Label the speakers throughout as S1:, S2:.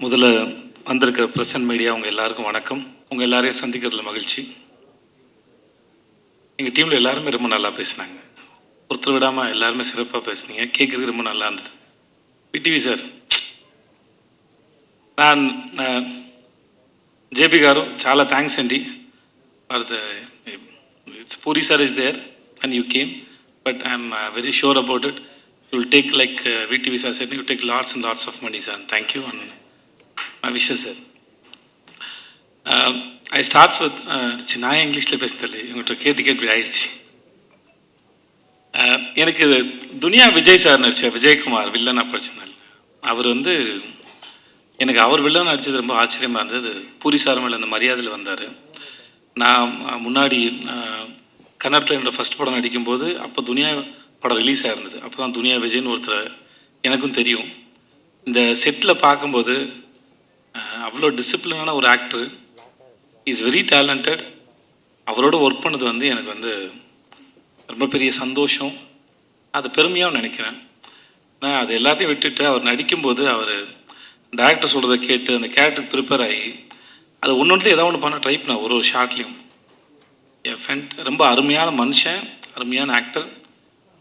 S1: முதல்ல வந்திருக்கிற press and media உங்கள் எல்லாருக்கும் வணக்கம். உங்கள் எல்லாரையும் சந்திக்கிறதுல மகிழ்ச்சி. எங்கள் டீமில் எல்லாருமே ரொம்ப நல்லா பேசினாங்க. ஒருத்தர் விடாமல் எல்லாருமே சிறப்பாக பேசுனீங்க. கேட்குறதுக்கு ரொம்ப நல்லா இருந்தது. విటివి సార్, நான் జేపీ గారు చాలా థ్యాంక్స్ అండి for the Puri sir is there and you came, but I'm very sure about it. You will take like VTV sir set, you take lots and lots of money sir. Thank you and my wishes sir. I starts with நான் இங்கிலீஷில் பேசுதல்ல இவங்கள்ட்ட கேட்டு இப்படி ஆயிடுச்சு. எனக்கு துனியா Vijay sir நடித்த விஜயகுமார் வில்லனாக படிச்சிருந்தாங்க. அவர் எனக்கு அவர் வில்லன் நடித்தது ரொம்ப ஆச்சரியமாக இருந்தது. பூரி சார் மேலே அந்த மரியாதையில் வந்தார். நான் முன்னாடி கன்னடத்தில் என்னோடய ஃபஸ்ட் படம் நடிக்கும்போது அப்போ துனியா படம் ரிலீஸ் ஆகிருந்தது. அப்போ தான் துனியா விஜய்னு ஒருத்தர் எனக்கும் தெரியும். இந்த செட்டில் பார்க்கும்போது அவ்வளோ டிசிப்ளினான ஒரு ஆக்டர், இஸ் வெரி டேலண்டட். அவரோட ஒர்க் பண்ணது எனக்கு ரொம்ப பெரிய சந்தோஷம், அது பெருமையாக நினைக்கிறேன். நான் அது எல்லாத்தையும் விட்டுட்டு அவர் நடிக்கும்போது அவர் டேரக்டர் சொல்கிறத கேட்டு அந்த கேரக்டருக்கு ப்ரிப்பேர் ஆகி அது ஒன்றுலேயும் ஏதாவது ஒன்று பண்ண ட்ரை பண்ணேன். ஒரு ஷார்ட்லேயும் என் ஃப்ரெண்ட் ரொம்ப அருமையான மனுஷன், அருமையான ஆக்டர்.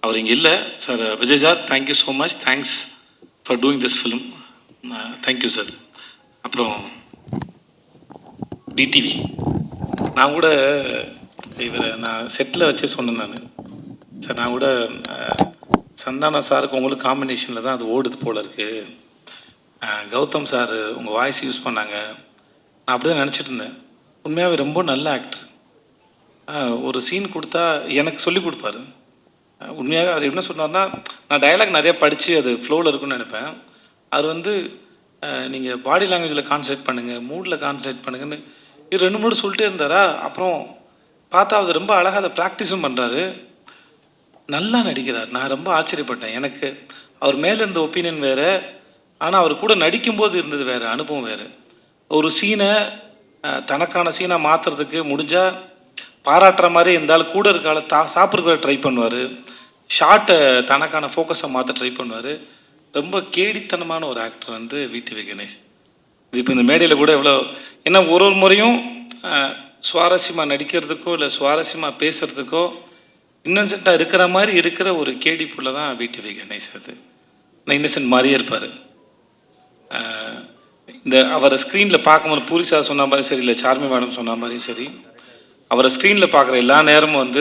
S1: அவர் இங்கே இல்லை sir. Vijay sir, thank you so much. Thanks for doing this film. Thank you sir. அப்புறம் விடிவி, நான் கூட இவரை நான் செட்டில் வச்சு சொன்னேன். சார் நான் கூட சந்தானா சாருக்கு உங்களுக்கு காம்பினேஷனில் தான் அது ஓடுது போல் இருக்குது. கௌதம் சார் உங்கள் வாய்ஸ் யூஸ் பண்ணாங்க. நான் அப்படி தான் நினச்சிட்டு இருந்தேன். உண்மையாகவே ரொம்ப நல்ல ஆக்டர். ஒரு சீன் கொடுத்தா எனக்கு சொல்லி கொடுப்பாரு. உண்மையாக அவர் என்ன சொன்னார்னா, நான் டயலாக் நிறையா படித்து அது ஃப்ளோவில் இருக்குன்னு நினைப்பேன். அவர் நீங்கள் பாடி லாங்குவேஜில் கான்சன்ட்ரேட் பண்ணுங்கள், மூடில் கான்சன்ட்ரேட் பண்ணுங்கன்னு இது 2-3 சொல்லிட்டே இருந்தாரா. அப்புறம் பார்த்தா அவர் ரொம்ப அழகாக அதை ப்ராக்டிஸும் பண்ணுறாரு, நல்லா நடிக்கிறார். நான் ரொம்ப ஆச்சரியப்பட்டேன். எனக்கு அவர் மேலே இருந்த ஒப்பீனியன் வேறு, ஆனால் அவர் கூட நடிக்கும்போது இருந்தது வேறு, அனுபவம் வேறு. ஒரு சீனை தனக்கான சீனை மாற்றுறதுக்கு முடிஞ்சால் பாராட்டுற மாதிரி இருந்தாலும் கூட இருக்கால சாப்பிட்றதுக்கு ட்ரை பண்ணுவார். ஷார்ட்டை தனக்கான ஃபோக்கஸை மாற்ற ட்ரை பண்ணுவார். ரொம்ப கேடித்தனமான ஒரு ஆக்டர் விடிவி கணேஷ். இது இப்போ இந்த மேடையில் கூட எவ்வளோ, ஏன்னா ஒரு முறையும் சுவாரஸ்யமாக நடிக்கிறதுக்கோ இல்லை சுவாரஸ்யமாக பேசுகிறதுக்கோ இன்னசென்ட்டாக இருக்கிற மாதிரி இருக்கிற ஒரு கேடி புள்ள தான் விடிவி கணேஷ். அது நான் இன்னசென்ட் மாதிரியே இருப்பார். இந்த அவரை ஸ்க்ரீனில் பார்க்கும்போது பூரி சார் சொன்ன மாதிரி சரி, இல்லை சார்மி மேடம் சொன்ன மாதிரியும் சரி, அவரை ஸ்க்ரீனில் பார்க்குற எல்லா நேரமும்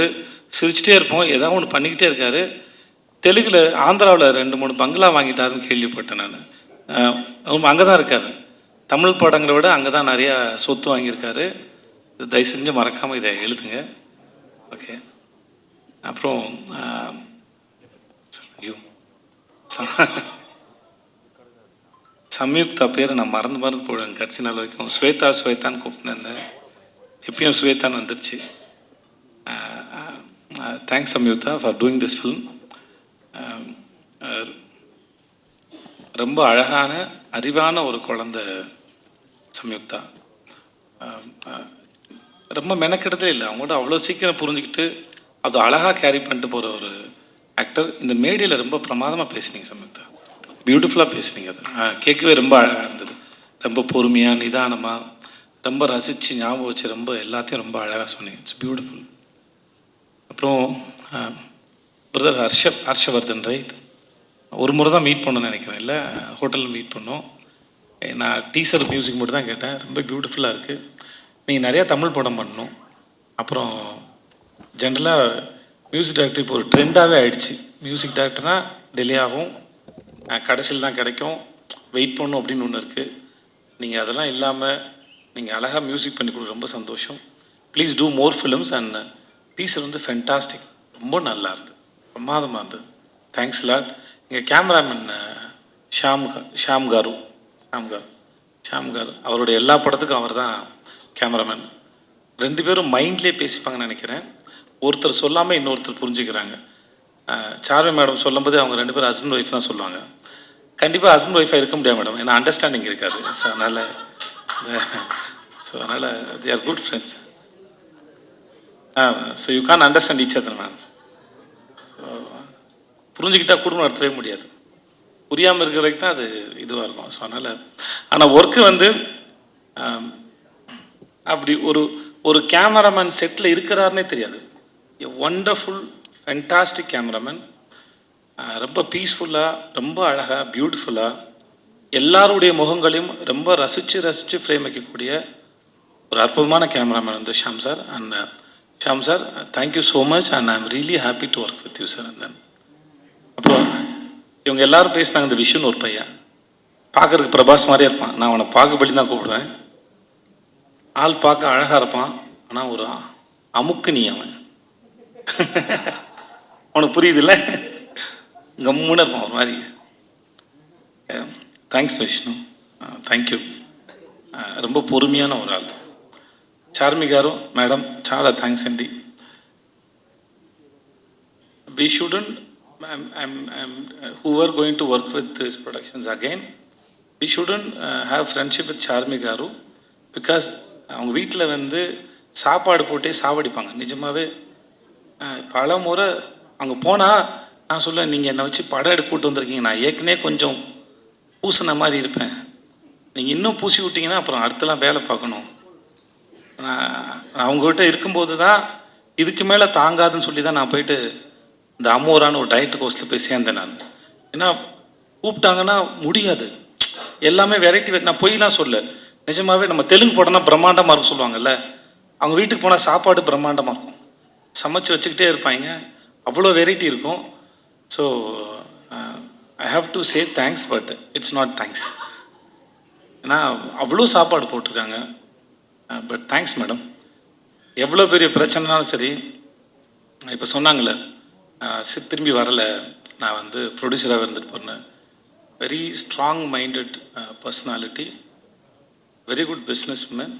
S1: சிரிச்சிட்டே இருப்போம். ஏதாவது ஒன்று பண்ணிக்கிட்டே இருக்கார். தெலுங்கில் ஆந்திராவில் 2-3 பங்களா வாங்கிட்டாருன்னு கேள்விப்பட்டேன் நான். அவங்க அங்கே தான் இருக்கார். தமிழ் படங்களை விட அங்கே தான் நிறையா சொத்து வாங்கியிருக்காரு. தயவு செஞ்சு மறக்காமல் இதை எழுதுங்க. ஓகே. அப்புறம் சம்யுக்தா பேர் நான் மறந்து போடுவேன் கடைசி நாள் வரைக்கும். ஸ்வேதான்னு கூப்பிட்டுருந்தேன். எப்பயும் ஸ்வேதான்னு வந்துடுச்சு. Thanks Samyuktha for doing this film. ரொம்ப அழகான அறிவான ஒரு குழந்தை சம்யுக்தா. ரொம்ப மெனக்கெடுதலே இல்லை. அவங்களோட அவ்வளோ சீக்கிரம் புரிஞ்சுக்கிட்டு அது அழகாக கேரி பண்ணிட்டு போகிற ஒரு ஆக்டர். இந்த மேடையில் ரொம்ப பிரமாதமாக பேசுனீங்க சம்யுக்தா, பியூட்டிஃபுல்லாக பேசுனீங்க. அது கேட்கவே ரொம்ப அழகாக இருந்தது. ரொம்ப பொறுமையாக நிதானமாக ரொம்ப ரசித்து ஞாபகம் வச்சு ரொம்ப எல்லாத்தையும் ரொம்ப அழகாக சொன்னீங்க. It's beautiful. அப்புறம் பிரதர் ஹர்ஷவர்தன் ரைட், ஒரு முறை தான் மீட் பண்ணணும்னு நினைக்கிறேன். இல்லை, ஹோட்டலில் மீட் பண்ணோம். நான் டீசர் மியூசிக் மட்டும் தான் கேட்டேன். ரொம்ப பியூட்டிஃபுல்லாக இருக்குது. நீங்கள் நிறையா தமிழ் படம் பண்ணணும். அப்புறம் ஜென்ரலாக மியூசிக் டைரக்டர் இப்போ ஒரு ட்ரெண்டாகவே ஆகிடுச்சு. மியூசிக் டைரக்டர்னால் டிலே ஆகும், கடைசியில் தான் கிடைக்கும், வெயிட் பண்ணணும் அப்படின்னு ஒன்று இருக்குது. நீங்கள் அதெல்லாம் இல்லாமல் நீங்கள் அழகாக மியூசிக் பண்ணி கொடுக்க ரொம்ப சந்தோஷம். Please do more films. And teaser fantastic, ரொம்ப நல்லா இருந்தது, பிரமாதமாக இருந்தது. Thanks lot. எங்கள் கேமராமேன் ஷாம் காரு அவருடைய எல்லா படத்துக்கும் அவர் தான் கேமராமேன். 2 பேரும் மைண்ட்லேயே பேசிப்பாங்கன்னு நினைக்கிறேன். ஒருத்தர் சொல்லாமல் இன்னொருத்தர் புரிஞ்சுக்கிறாங்க. சார்வி மேடம் சொல்லும்போது அவங்க 2 பேரும் ஹஸ்பண்ட் ஒய்ஃப் தான் சொல்லுவாங்க. கண்டிப்பாக ஹஸ்பண்ட் ஒய்ஃபாக இருக்க முடியாது மேடம், ஏன்னா அண்டர்ஸ்டாண்டிங் இருக்காது. அதனால் they are good friends. So you can understand each other ma'am. So புரிஞ்சுக்கிட்டால் குடும்பம் நடத்தவே முடியாது. புரியாமல் இருக்கிற வரைக்கும் தான் அது இதுவாக இருக்கும். ஸோ அதனால் ஆனால் ஒர்க்கு வந்து அப்படி ஒரு ஒரு கேமராமேன் செட்டில் இருக்கிறாருன்னே தெரியாது. எ ஒண்டர்ஃபுல் ஃபென்டாஸ்டிக் கேமராமேன். ரொம்ப பீஸ்ஃபுல்லாக, ரொம்ப அழகாக, பியூட்டிஃபுல்லாக எல்லாருடைய முகங்களையும் ரொம்ப ரசித்து ஃப்ரேம் வைக்கக்கூடிய ஒரு அற்புதமான கேமராமேன் வந்து Sham sir. And Sham sir, thank you so much and I am really happy to work with you sir. And then அப்புறம் இவங்க எல்லாரும் பேசினாங்க. இந்த விஷுன்னு ஒரு பையன் பார்க்குறதுக்கு பிரபாஸ் மாதிரியே இருப்பான். நான் அவனை பாகுபலி தான் கூப்பிடுவேன். ஆள் பார்க்க அழகாக இருப்பான், ஆனால் ஒரு அமுக்கு நீ அவன் அவனுக்கு புரியுது இல்லை, கம்முன்னு இருப்பான் ஒரு மாதிரி. Thanks Vishnu, thank you. ரொம்ப பொறுமையான ஒரு ஆள். చార్మి గారు, మేడం చాలా థ్యాంక్స్ అండి. We shouldn't, who are going to work with these productions again, we shouldn't have friendship with Charmi గారు because அவங்க வீட்டில் வந்து சாப்பாடு போட்டே சாவடிப்பாங்க. நிஜமாகவே பல முறை அங்கே போனால் நான் சொல்லுவேன், நீங்கள் என்னை வச்சு படம் எடுக்க கூட்டு வந்திருக்கீங்க, நான் ஏற்கனவே கொஞ்சம் பூசின மாதிரி இருப்பேன், நீங்கள் இன்னும் பூசி விட்டீங்கன்னா அப்புறம் அடுத்தலாம் வேலை பார்க்கணும். அவங்ககிட்ட இருக்கும்போது தான் இதுக்கு மேலே தாங்காதுன்னு சொல்லி தான் நான் போயிட்டு இந்த அமோரான ஒரு டயட் கோர்ஸில் போய் சேர்ந்தேன் நான். ஏன்னா கூப்பிட்டாங்கன்னா முடியாது, எல்லாமே வெரைட்டி. நான் பொய்லாம் சொல்ல, நிஜமாகவே நம்ம தெலுங்கு படம்னா பிரம்மாண்டமாக இருக்கும் சொல்லுவாங்கல்ல, அவங்க வீட்டுக்கு போனால் சாப்பாடு பிரம்மாண்டமாக இருக்கும், சமைச்சு வச்சுக்கிட்டே இருப்பாங்க, அவ்வளோ வெரைட்டி இருக்கும். So I have to say thanks, but it's not thanks. ஏன்னா அவ்வளோ சாப்பாடு போட்டிருக்காங்க. But thanks madam. எவ்வளோ பெரிய பிரச்சனைனாலும் சரி, இப்போ சொன்னாங்களே திரும்பி வரலை, நான் வந்து ப்ரொடியூசராக இருந்துட்டு போனேன். Very strong minded personality, very good business woman.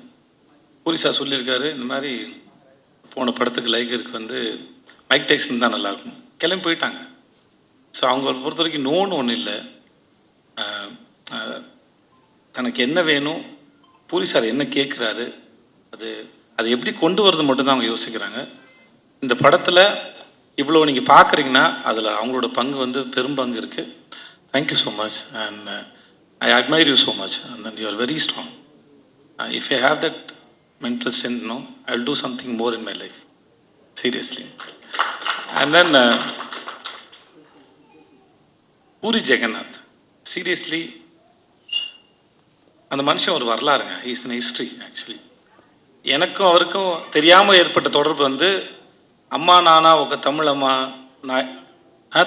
S1: Puri sir சொல்லியிருக்காரு, இந்த மாதிரி போன படத்துக்கு லைகருக்கு வந்து மைக் டைசன் தான் நல்லாயிருக்கும், கிளம்பி போயிட்டாங்க. ஸோ அவங்கள பொறுத்த வரைக்கும் நோன்னு ஒன்றும் இல்லை. தனக்கு என்ன வேணும், பூரி சார் என்ன கேட்குறாரு, அது எப்படி கொண்டு வரது மட்டும்தான் அவங்க யோசிக்கிறாங்க. இந்த படத்தில் இவ்வளோ நீங்கள் பார்க்குறீங்கன்னா அதில் அவங்களோட பங்கு வந்து பெரும்பங்கு இருக்குது. Thank you so much and I admire you so much and then you are very strong. If I have that mental strength, no, I will do something more in my life, seriously. And then Puri Jagannath, seriously, அந்த மனுஷன் ஒரு வரலாறுங்க. Is in history actually. எனக்கும் அவருக்கும் தெரியாமல் ஏற்பட்ட தொடர்பு வந்து அம்மா நானா ఒక தமிழம்மா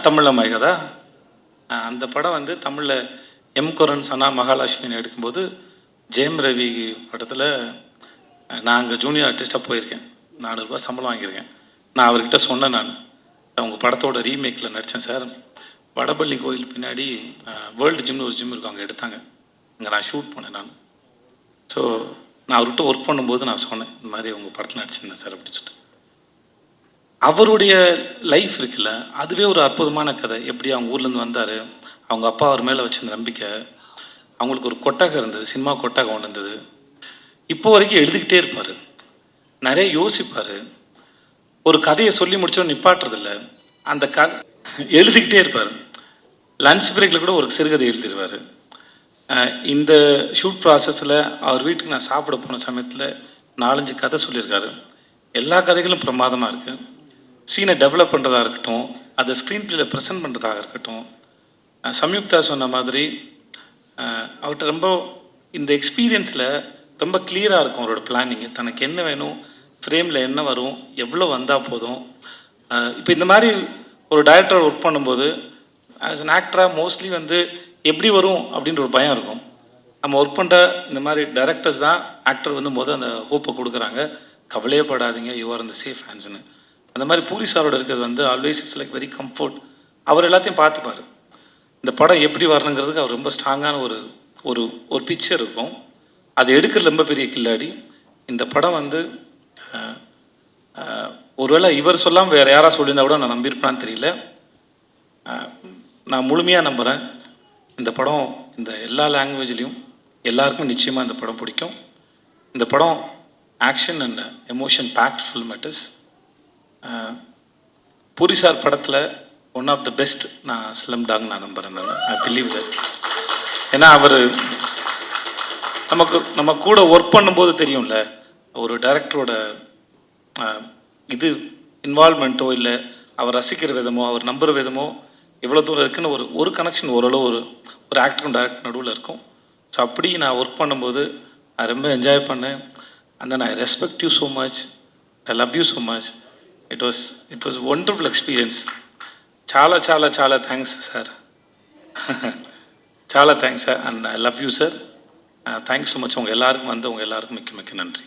S1: தமிழம்மாய் கதா, அந்த படம் வந்து தமிழில் எம் குரன் சனா மகாலட்சுமின்னு எடுக்கும்போது ஜெயம் ரவி படத்தில் நான் அங்கே ஜூனியர் ஆர்டிஸ்ட்டாக போயிருக்கேன். 400 ரூபா சம்பளம் வாங்கியிருக்கேன். நான் அவர்கிட்ட சொன்னேன், நான் உங்கள் படத்தோட ரீமேக்கில் நடித்தேன் சார், வடபள்ளி கோயில் பின்னாடி வேர்ல்டு ஜிம்னு ஒரு ஜிம் இருக்கும், அங்கே எடுத்தாங்க, அங்கே நான் ஷூட் பண்ணேன் நான். ஸோ நான் அவர்கிட்ட ஒர்க் பண்ணும்போது நான் சொன்னேன், இந்த மாதிரி உங்கள் படத்தில் நடிச்சிருந்தேன் சார் அப்படின்னு சொல்லிட்டு. அவருடைய லைஃப் இருக்குல்ல, அதுவே ஒரு அற்புதமான கதை. எப்படி அவங்க ஊர்லேருந்து வந்தார், அவங்க அப்பா அவர் மேலே வச்சிருந்த நம்பிக்கை, அவங்களுக்கு ஒரு கொட்டகம் இருந்தது, சினிமா கொட்டகம் ஒன்று இருந்தது. இப்போ வரைக்கும் எழுதிக்கிட்டே இருப்பார், நிறைய யோசிப்பார், ஒரு கதையை சொல்லி முடிச்சோன்னு நிப்பாட்டுறதில்ல, அந்த எழுதிக்கிட்டே இருப்பார். லன்ச் பிரேக்கில் கூட ஒரு சிறுகதை எழுதிடுவார். இந்த ஷூட் ப்ராசஸில் அவர் வீட்டுக்கு நான் சாப்பிட போன சமயத்தில் 4-5 கதை சொல்லியிருக்காரு. எல்லா கதைகளும் பிரமாதமாக இருக்குது. சீனை டெவலப் பண்ணுறதா இருக்கட்டும், அதை ஸ்க்ரீன் பிளேயில் ப்ரெசென்ட் பண்ணுறதாக இருக்கட்டும். சம்யுக்தா சொன்ன மாதிரி அவர்கிட்ட ரொம்ப இந்த எக்ஸ்பீரியன்ஸில் ரொம்ப கிளியராக இருக்கும் அவரோட பிளானிங்கு. தனக்கு என்ன வேணும், ஃப்ரேமில் என்ன வரும், எவ்வளோ வந்தால் போதும். இப்போ இந்த மாதிரி ஒரு டைரக்டர் ஒர்க் பண்ணும்போது ஆஸ் அன் ஆக்டராக மோஸ்ட்லி வந்து எப்படி வரும் அப்படின்ற ஒரு பயம் இருக்கும். நம்ம ஒர்க் பண்ணுற இந்த மாதிரி டைரக்டர்ஸ் தான் ஆக்டர் வந்து அந்த ஹோப்பை கொடுக்குறாங்க, கவலையே படாதீங்க, யூ ஆர் இந்த சேஃப் ஹேண்ட்ஸ்னு. அந்த மாதிரி பூரி சாரோட இருக்கிறது வந்து always it's like very comfort. அவர் எல்லாத்தையும் பார்த்துப்பார். இந்த படம் எப்படி வரணுங்கிறதுக்கு அவர் ரொம்ப ஸ்ட்ராங்கான ஒரு ஒரு பிக்சர் இருக்கும். அது எடுக்கிறது ரொம்ப பெரிய கில்லாடி. இந்த படம் வந்து ஒருவேளை இவர் சொல்லாமல் வேறு யாராவது சொல்லியிருந்தா கூட நான் நம்பியிருப்பேன்னு தெரியல. நான் முழுமையாக நம்புகிறேன், இந்த படம் இந்த எல்லா லாங்குவேஜ்லேயும் எல்லாருக்கும் நிச்சயமாக இந்த படம் பிடிக்கும். இந்த படம் action and emotion packed film it is. Puri sir படத்தில் ஒன் ஆஃப் த பெஸ்ட் நான் ஸ்லம் டாக் நான் நம்புகிறேன். நான் ஐ பிலீவ் தட். ஏன்னா அவர் நம்ம கூட ஒர்க் பண்ணும்போது தெரியும்ல, ஒரு டைரக்டரோட இது இன்வால்மெண்ட்டோ இல்லை அவர் ரசிக்கிற விதமோ அவர் நம்புகிற விதமோ எவ்வளோ தூரம் இருக்குன்னு ஒரு கனெக்ஷன் ஓரளவு ஒரு ஆக்டரும் டைரக்டர் நடுவில் இருக்கும். ஸோ அப்படி நான் ஒர்க் பண்ணும்போது நான் ரொம்ப என்ஜாய் பண்ணேன். And then I respect you so much, I love you so much. It was wonderful experience. చాలా చాలా చాలా థ్యాంక్స్ సార్. చాలా thanks sir and I love you sir. Thanks so much. உங்கள் எல்லாருக்கும் மிக்க மிக்க நன்றி.